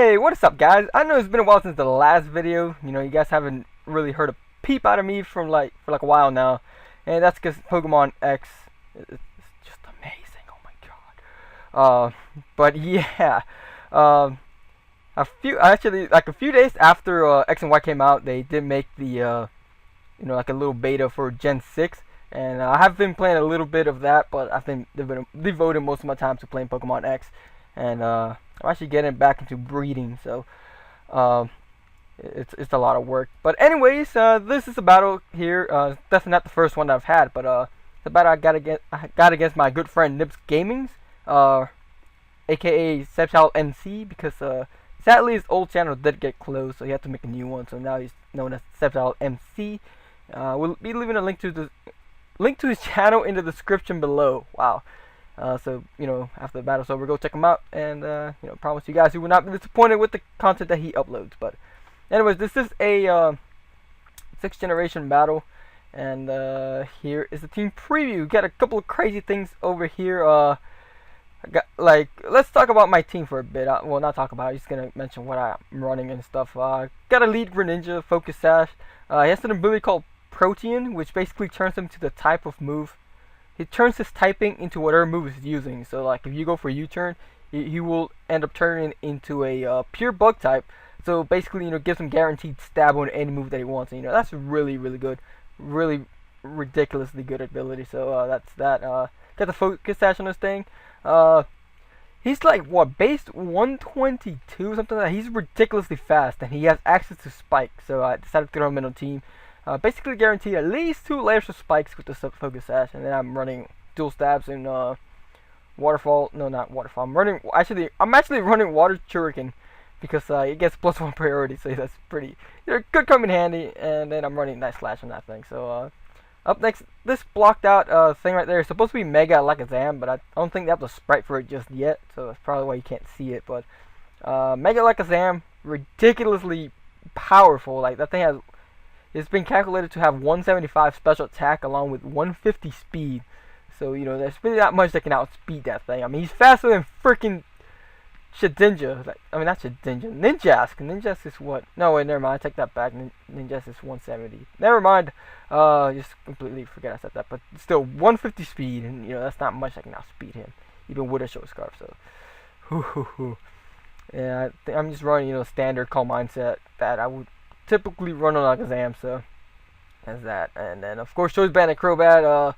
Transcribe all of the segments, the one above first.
Hey, what is up, guys? I know it's been a while since the last video. You know, you guys haven't really heard a peep out of me from for a while now, and that's because Pokemon X is just amazing. Oh my god. But yeah, a few days after X and Y came out, they did make the like a little beta for Gen 6, and I have been playing a little bit of that, but I've been devoting most of my time to playing Pokemon X, and I'm actually getting back into breeding, so it's a lot of work. But anyways, this is a battle here. Definitely not the first one that I've had, but it's a battle I got against my good friend Nibs Gaming's, aka Septal MC, because sadly his old channel did get closed, so he had to make a new one. So now he's known as Septal MC. We'll be leaving a link to his channel in the description below. Wow. So, after the battle's over, go check him out, and, promise you guys you will not be disappointed with the content that he uploads. But, anyways, this is a 6th generation battle, and here is the team preview. Got a couple of crazy things over here. Let's talk about my team for a bit. Well, not talk about it, I'm just gonna mention what I'm running and stuff. Got a lead Greninja, Focus Sash. He has an ability called Protean, which basically turns him to the type of move. He turns his typing into whatever move he's using. So, like, if you go for U-turn, he will end up turning into a pure bug type. So, basically, gives him guaranteed stab on any move that he wants. And, that's really, really good. Really ridiculously good ability. So, that's that. Got the Focus Sash on this thing. He's like, what, based 122, something like that. He's ridiculously fast, and he has access to Spike. So, I decided to throw him in a team. Basically guaranteed at least 2 layers of spikes with the Focus Sash, and then I'm running dual stabs in Waterfall. No, not Waterfall. I'm actually running Water Shuriken because it gets +1 priority, so that's pretty. Could come in handy. And then I'm running Night Slash on that thing. So up next, this blocked out thing right there is supposed to be Mega Alakazam, but I don't think they have the sprite for it just yet, so that's probably why you can't see it. But Mega Alakazam, ridiculously powerful. Like, that thing has. It's been calculated to have 175 special attack along with 150 speed. So, there's really not much that can outspeed that thing. I mean, he's faster than freaking Shedinja. Not Shedinja. Ninjask. Ninjask is what? No, wait, never mind. I take that back. Ninjask is 170. Never mind. Just completely forget I said that. But still, 150 speed. And, that's not much that can outspeed him. Even with a Show Scarf. So, yeah, I'm just running, standard Calm Mindset that I would typically run on Alakazam, so that's that. And then of course Choice Band and Crobat.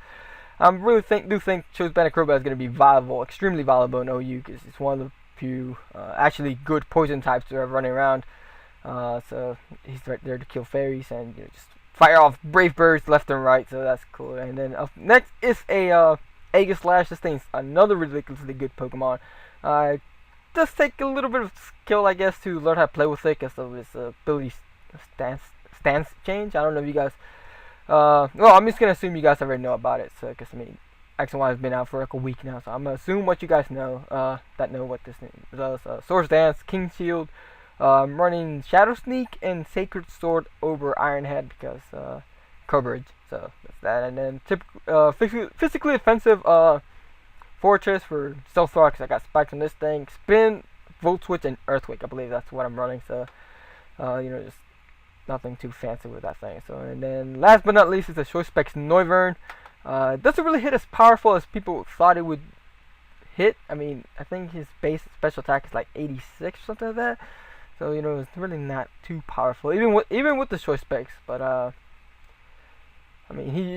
I really do think Choice Band and Crobat is going to be viable, extremely viable in OU, because it's one of the few actually good poison types that are running around. So he's right there to kill fairies and just fire off Brave Birds left and right, so that's cool. And then next is a Aegislash. This thing's another ridiculously good Pokemon. Does take a little bit of skill, I guess, to learn how to play with it because of its ability stance change. I don't know if you guys well, I'm just gonna assume you guys already know about it, so because X and Y has been out for like a week now, so I'm gonna assume what you guys know, that know what this thing does. Swords Dance, King Shield. I'm running Shadow Sneak and Sacred Sword over Iron Head because coverage, so that's that. And then physically offensive Fortress for Stealth Rock, because I got spikes on this thing. Spin, Volt Switch, and Earthquake. I believe that's what I'm running, so just nothing too fancy with that thing. So, and then last but not least is the Choice Specs Noivern. It doesn't really hit as powerful as people thought it would hit. I think his base special attack is like 86 or something like that. So, it's really not too powerful, even with the Choice Specs. But he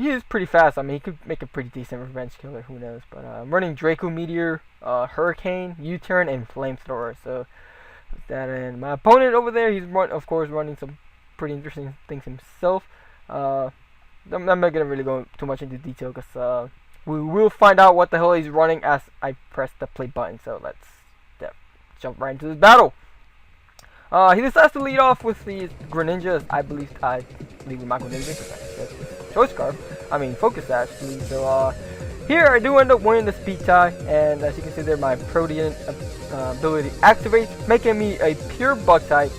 is pretty fast. He could make a pretty decent revenge killer. Who knows? But I'm running Draco Meteor, Hurricane, U-Turn, and Flamethrower. So that, and my opponent over there, he's of course running some pretty interesting things himself. I'm not gonna really go too much into detail because we will find out what the hell he's running as I press the play button. So let's jump right into this battle. He decides to lead off with the Greninja. I believe with my Greninja. Choice Scarf. Focus Sash. So here I do end up winning the speed tie, and as you can see there, my Protean ability activates, making me a pure bug type,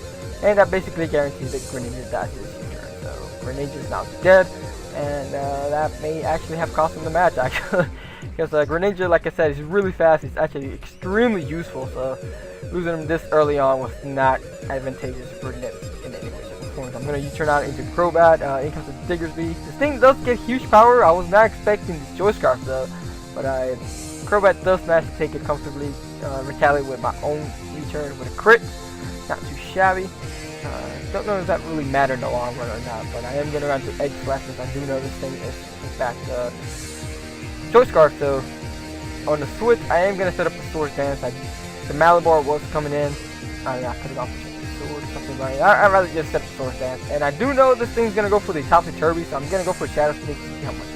and that basically guarantees that Greninja dies this turn. So Greninja is now dead, and that may actually have cost him the match. Actually, Because Greninja, like I said, is really fast. It's actually extremely useful. So losing him this early on was not advantageous for Nip in any way, shape, or form. I'm gonna U-turn out into Crobat. In comes the Diggersby. This thing does get huge power. I was not expecting this Joy Scarf though, but Crobat does manage to take it comfortably. Retaliate with my own U-turn with a crit. Not too shabby. Don't know if that really mattered in the long run or not, but I am going to run to Egg Slash because I do know this thing is, in fact, Choice Scarf. So, on the Switch, I am going to set up the Sword Dance. The Malabar was coming in. I could have gone for the Sword or something like that. I'd rather just set up the Sword Dance. And I do know this thing's going to go for the Topsy Turvy, so I'm going to go for Shadow Sneak to see how much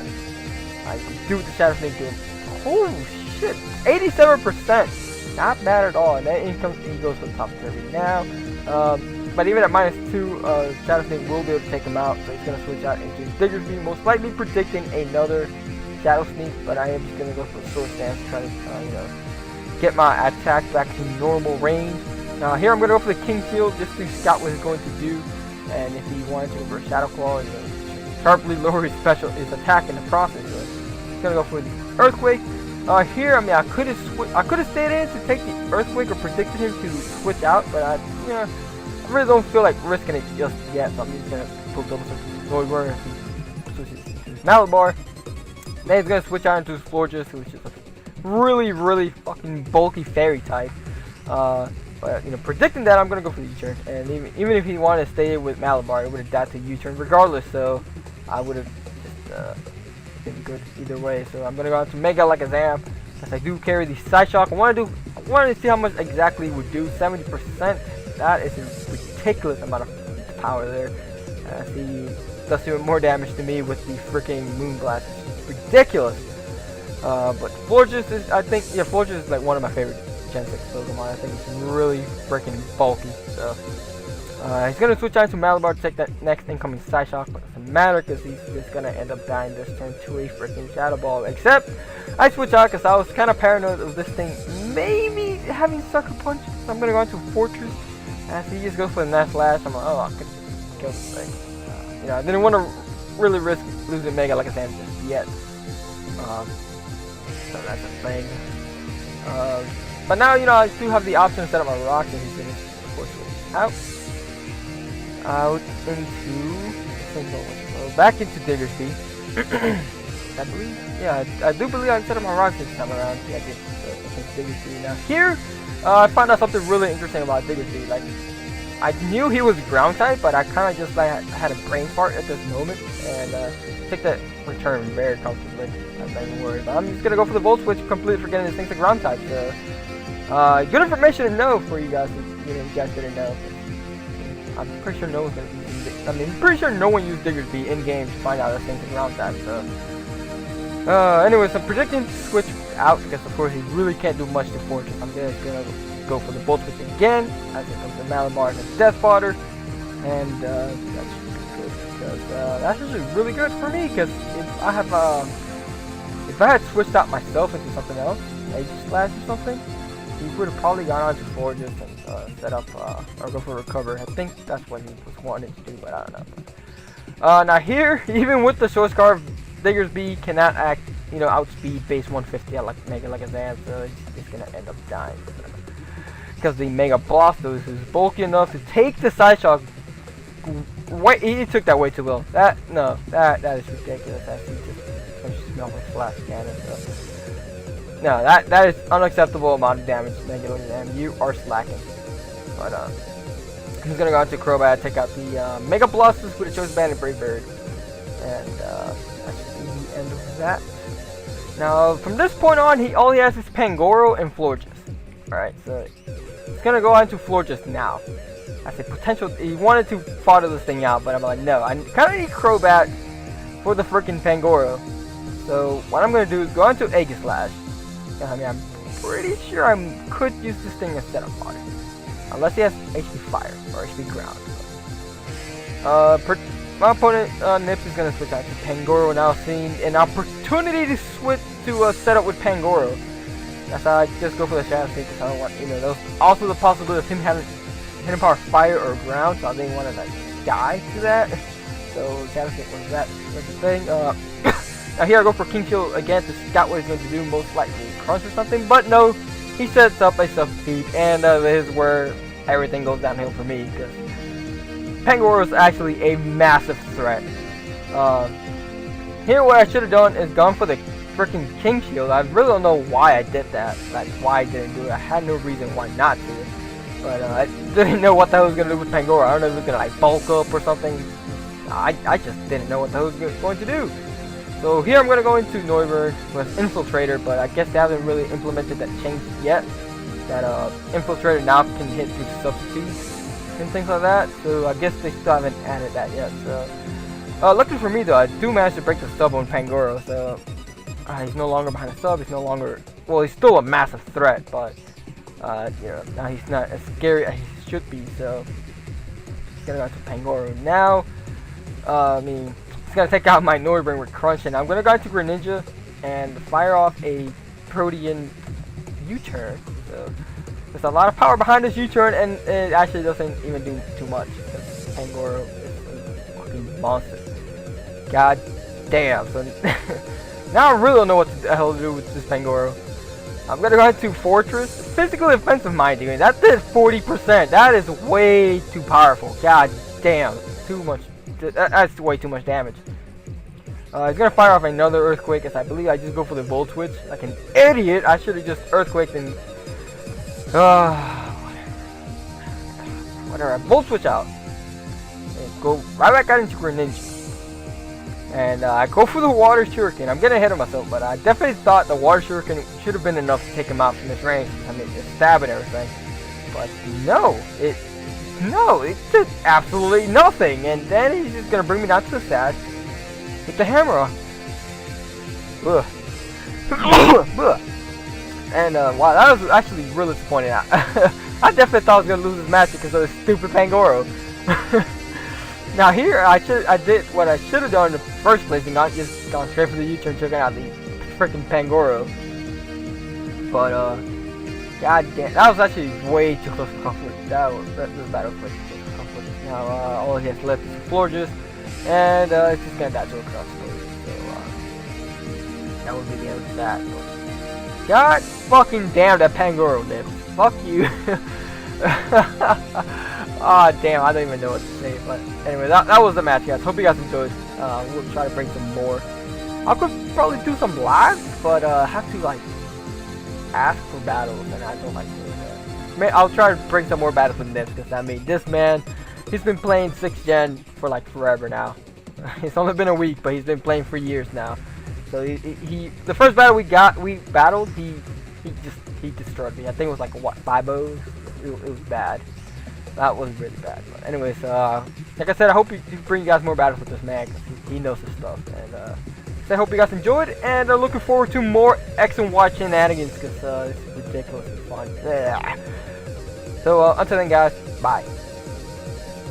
I can do with the Shadow Sneak doing. Holy shit! 87%! Not bad at all. And then he goes for the Topsy Turvy now. But even at -2, Shadow Sneak will be able to take him out, so he's going to switch out into Diggersby, most likely predicting another Shadow Sneak, but I am just going to go for a Sword Stance to try to, get my attack back to normal range. Now here I'm going to go for the King Shield just to scout what he's going to do, and if he wanted to reverse Shadow Claw, sharply lower his attack in the process. So he's going to go for the Earthquake. Here, I mean, I could have stayed in to take the Earthquake or predicted him to switch out, but I really don't feel like risking it just yet, so I'm just gonna pull double Zoidberg and switch to his Malabar. Then he's gonna switch out into his Florges, which is a really fucking bulky fairy type. But predicting that, I'm gonna go for the U-turn, and even if he wanted to stay with Malabar, it would have died to U-turn regardless. So I would have just been good either way. So I'm gonna go out to Mega like a Zamp, as I do carry the Side Shock. I wanted to see how much exactly it would do. 70%. That is a ridiculous amount of power there. He does even more damage to me with the freaking Moonblast. It's ridiculous. But Florges is, Florges is like one of my favorite Gen 6 Pokemon. I think it's really freaking bulky. So he's gonna switch out to Malabar to take that next incoming Side Shock, but it doesn't matter because he's just gonna end up dying this turn to a freaking Shadow Ball. Except I switch out because I was kind of paranoid of this thing maybe having Sucker Punch. So I'm gonna go into Fortress. As he just goes for the Nest Slash, I'm like, oh, I could kill this thing. I didn't want to really risk losing Mega like a Sam just yet. So that's a thing. But now, I do have the option to set up my rocks, and he's going to, of course, switch out into, back into Diggersby. I believe, I do believe I set up my rocks this time around. Yeah, I did. So, Diggersby. Now here, I found out something really interesting about Diggersby. Like, I knew he was ground type, but I kind of just had a brain fart at this moment, and took that return very comfortably. I'm not even worried. But I'm just gonna go for the Volt Switch, completely forgetting this thing's a ground type. So, good information to know for you guys. You guys didn't know. I'm pretty sure no one's gonna use it. I mean, I'm pretty sure no one used Diggersby in game to find out this thing's a ground type. So, anyways, I'm predicting to switch out because of course he really can't do much to Fortress. I'm just gonna go for the Volt Switch again, as it comes to Malabar and Death Fodder, and that should be good because that's actually really good for me. Because if I had switched out myself into something else, Edge Slash or something, he would have probably gone on to Fortress and set up or go for Recover. I think that's what he was wanting to do, but I don't know. Now here, even with the Short Scarf, Diggersby cannot outspeed base 150 at Mega like a Zan, so he's gonna end up dying. Because the Mega Blastoise is bulky enough to take the Side Shock. Wait, he took that way too well. That is ridiculous. He just finishes me off with Flash Cannon. So. No, that is unacceptable amount of damage. And you are slacking. But he's gonna go out to Crobat, take out the Mega Blastoise with a Choice Band and Brave Bird, and that should be the end of that. Now, from this point on, all he has is Pangoro and Florges. Alright, so he's gonna go on to Florges now. I said potential. He wanted to fodder this thing out, but I'm like, no, I kind of need Crobat for the freaking Pangoro. So what I'm gonna do is go on to Egg Slash. I mean, I'm pretty sure I could use this thing instead of fodder, unless he has HP Fire or HP Ground. My opponent, Nips, is going to switch out to Pangoro, now seeing an opportunity to switch to set up with Pangoro. That's how I just go for the Shadow Sneak, because I don't want, there's also the possibility of him having Hidden Power Fire or Ground, so I didn't want to, die to that. So, Shadow Sneak was the thing. Now here I go for King Shield again to scout what he's going to do, most likely crunch or something, but no, he sets up a substitute, and this is where everything goes downhill for me, because Pangoro is actually a massive threat. Here what I should have done is gone for the freaking King Shield. I really don't know why I did that, like why I didn't do it. I had no reason why not to, but I didn't know what the hell I was going to do with Pangoro. I don't know if it was going to like bulk up or something. I just didn't know what the hell it was going to do. So here I'm going to go into Neuberg with Infiltrator, but I guess they haven't really implemented that change yet. That Infiltrator now can hit through substitutes and things like that. So I guess they still haven't added that yet. So luckily for me though, I do manage to break the sub on Pangoro. So he's no longer behind the sub. He's no longer, well, he's still a massive threat, but you know, now he's not as scary as he should be. So he's gonna go to Pangoro now. I mean, it's gonna take out my Neuberg with Crunch, and I'm gonna go into Greninja and fire off a Protean U-turn. So there's a lot of power behind this U-turn, and it actually doesn't even do too much because Pangoro is a fucking monster. God damn. So now I really don't know what the hell to do with this Pangoro. I'm gonna go into Fortress. Physical offensive, mind you. That did 40%. That is way too powerful. God damn. Too much. That's way too much damage. He's gonna fire off another Earthquake, as I believe I just go for the Volt Switch. Like an idiot, I should have just Earthquaked and whatever. Volt Switch out. And go right back out into Greninja. And I go for the Water Shuriken. I'm getting ahead of myself, but I definitely thought the Water Shuriken should have been enough to take him out from this range. I mean, just stab and everything. But no, it did absolutely nothing. And then he's just gonna bring me down to the sash with the hammer. Ugh. Ugh. And wow, that was actually really disappointing. I definitely thought I was gonna lose this match because of this stupid Pangoro. Now here, I did what I should have done in the first place and not just gone straight for the U-turn, checking out the freaking Pangoro. But god damn, that was actually way too close to conflict. This battle was way too close to conflict. Now all he has left is Florges, and it's just gonna die to a cross. So that would be the end of that. But god fucking damn that Pangoro did. Fuck you. Ah, damn, I don't even know what to say, but anyway, that was the match, guys. Hope you guys enjoyed. We'll try to bring some more. I could probably do some lives, but I have to like ask for battles, and I don't like doing that. I'll try to bring some more battles with this, because I mean, this man, he's been playing 6th gen for like forever now. It's only been a week, but he's been playing for years now. So he the first battle we battled, he destroyed me. I think it was like what, 5-0. It was bad. That was really bad. But anyways, like I said, I hope you bring you guys more battles with this man, because he knows his stuff. And so I hope you guys enjoyed, and looking forward to more X and Y shenanigans, because it's ridiculous and fun. Yeah. So until then, guys, bye.